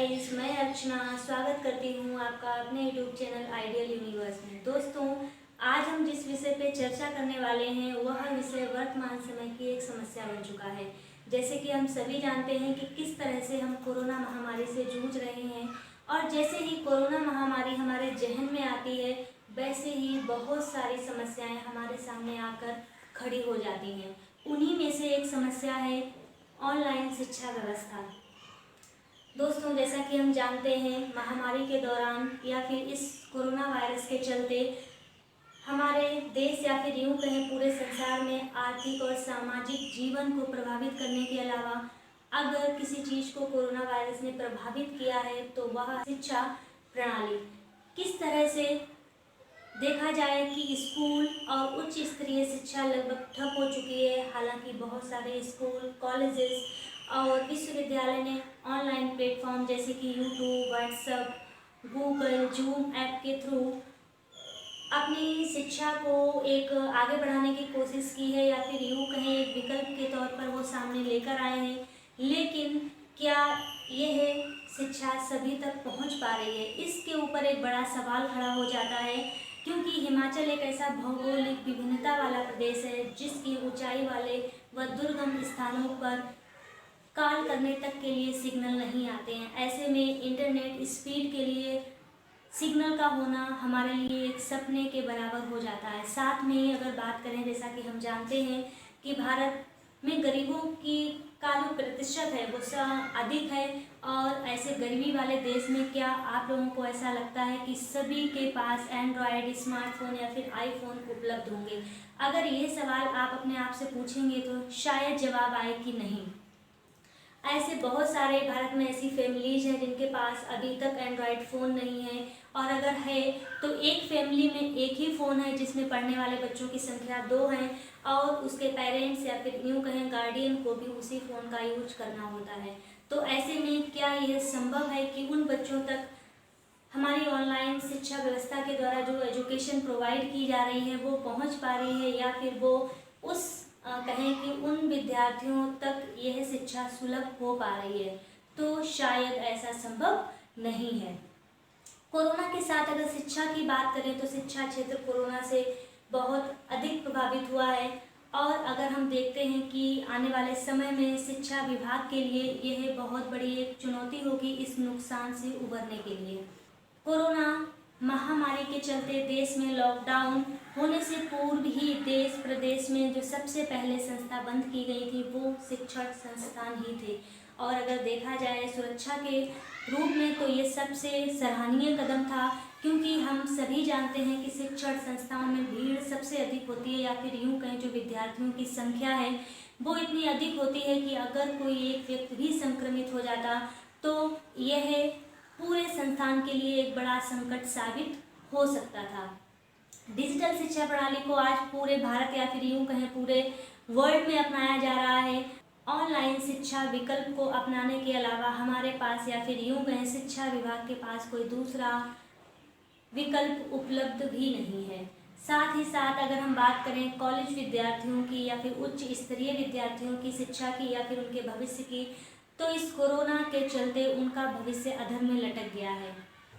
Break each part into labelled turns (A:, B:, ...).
A: Guys, मैं अर्चना स्वागत करती हूँ आपका अपने यूट्यूब चैनल आइडियल यूनिवर्स में। दोस्तों, आज हम जिस विषय पे चर्चा करने वाले हैं वह विषय वर्तमान समय की एक समस्या बन चुका है। जैसे कि हम सभी जानते हैं कि किस तरह से हम कोरोना महामारी से जूझ रहे हैं, और जैसे ही कोरोना महामारी हमारे जहन में आती है वैसे ही बहुत सारी समस्याएं हमारे सामने आकर खड़ी हो जाती हैं। उन्हीं में से एक समस्या है ऑनलाइन शिक्षा व्यवस्था। दोस्तों, जैसा कि हम जानते हैं, महामारी के दौरान या फिर इस कोरोना वायरस के चलते हमारे देश या फिर यूँ कहें पूरे संसार में आर्थिक और सामाजिक जीवन को प्रभावित करने के अलावा अगर किसी चीज़ को कोरोना वायरस ने प्रभावित किया है तो वह शिक्षा प्रणाली। किस तरह से देखा जाए कि स्कूल और उच्च स्तरीय शिक्षा लगभग ठप हो चुकी है। हालांकि बहुत सारे स्कूल, कॉलेजेस और विश्वविद्यालय ने ऑनलाइन प्लेटफॉर्म जैसे कि YouTube, WhatsApp, Google, zoom app के थ्रू अपनी शिक्षा को एक आगे बढ़ाने की कोशिश की है, या फिर यूँ कहें एक विकल्प के तौर पर वो सामने लेकर आए हैं। लेकिन क्या यह शिक्षा सभी तक पहुंच पा रही है? इसके ऊपर एक बड़ा सवाल खड़ा हो जाता है, क्योंकि हिमाचल एक ऐसा भौगोलिक विभिन्नता वाला प्रदेश है जिसकी ऊंचाई वाले व दुर्गम स्थानों पर कॉल करने तक के लिए सिग्नल नहीं आते हैं। ऐसे में इंटरनेट स्पीड के लिए सिग्नल का होना हमारे लिए एक सपने के बराबर हो जाता है। साथ में ही अगर बात करें, जैसा कि हम जानते हैं कि भारत में गरीबों की का जो प्रतिशत है वो अधिक है, और ऐसे गरीबी वाले देश में क्या आप लोगों को ऐसा लगता है कि सभी के पास एंड्रॉयड स्मार्टफोन या फिर आईफोन उपलब्ध होंगे? अगर ये सवाल आप अपने आप से पूछेंगे तो शायद जवाब आए कि नहीं। ऐसे बहुत सारे भारत में ऐसी फैमिलीज हैं जिनके पास अभी तक एंड्रॉयड फ़ोन नहीं है, और अगर है तो एक फैमिली में एक ही फ़ोन है जिसमें पढ़ने वाले बच्चों की संख्या 2 है, और उसके पेरेंट्स या फिर यूँ कहें गार्डियन को भी उसी फ़ोन का यूज करना होता है। तो ऐसे में क्या यह संभव है कि उन बच्चों तक हमारी ऑनलाइन शिक्षा व्यवस्था के द्वारा जो एजुकेशन प्रोवाइड की जा रही है वो पहुँच पा रही है, या फिर वो उस कहें कि उन विद्यार्थियों तक यह शिक्षा सुलभ हो पा रही है? तो शायद ऐसा संभव नहीं है। कोरोना के साथ अगर शिक्षा की बात करें तो शिक्षा क्षेत्र कोरोना से बहुत अधिक प्रभावित हुआ है, और अगर हम देखते हैं कि आने वाले समय में शिक्षा विभाग के लिए यह बहुत बड़ी एक चुनौती होगी इस नुकसान से उबरने के लिए। कोरोना महामारी के चलते देश में लॉकडाउन होने से पूर्व ही देश प्रदेश में जो सबसे पहले संस्था बंद की गई थी वो शिक्षण संस्थान ही थे, और अगर देखा जाए सुरक्षा के रूप में तो ये सबसे सराहनीय कदम था, क्योंकि हम सभी जानते हैं कि शिक्षण संस्थाओं में भीड़ सबसे अधिक होती है, या फिर यूँ कहें जो विद्यार्थियों की संख्या है वो इतनी अधिक होती है कि अगर कोई एक व्यक्ति भी संक्रमित हो जाता तो यह पूरे संस्थान के लिए एक बड़ा संकट साबित हो सकता था। डिजिटल शिक्षा प्रणाली को आज पूरे भारत या फिर यूँ कहें पूरे वर्ल्ड में अपनाया जा रहा है। ऑनलाइन शिक्षा विकल्प को अपनाने के अलावा हमारे पास या फिर यूँ कहें शिक्षा विभाग के पास कोई दूसरा विकल्प उपलब्ध भी नहीं है। साथ ही साथ अगर हम बात करें कॉलेज विद्यार्थियों की या फिर उच्च स्तरीय विद्यार्थियों की शिक्षा की या फिर उनके भविष्य की, तो इस कोरोना के चलते उनका भविष्य अधर में लटक गया है।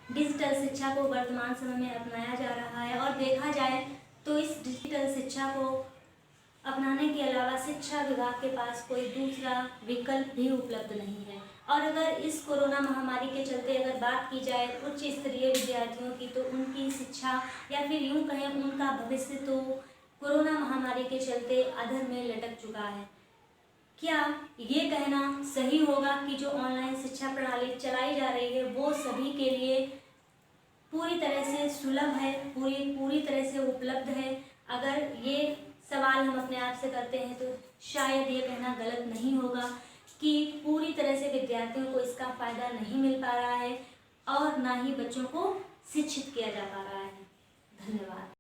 A: डिजिटल शिक्षा को वर्तमान समय में अपनाया जा रहा है, और देखा जाए तो इस डिजिटल शिक्षा को अपनाने के अलावा शिक्षा विभाग के पास कोई दूसरा विकल्प भी उपलब्ध नहीं है। और अगर इस कोरोना महामारी के चलते अगर बात की जाए उच्च स्तरीय विद्यार्थियों की, तो उनकी शिक्षा या फिर यूँ कहें उनका भविष्य तो कोरोना महामारी के चलते अधर में लटक चुका है। क्या ये कहना सही होगा कि जो ऑनलाइन शिक्षा प्रणाली चलाई जा रही है वो सभी के लिए पूरी तरह से सुलभ है, पूरी तरह से उपलब्ध है? अगर ये सवाल हम अपने आप से करते हैं तो शायद ये कहना गलत नहीं होगा कि पूरी तरह से विद्यार्थियों को इसका फ़ायदा नहीं मिल पा रहा है, और ना ही बच्चों को शिक्षित किया जा पा रहा है। धन्यवाद।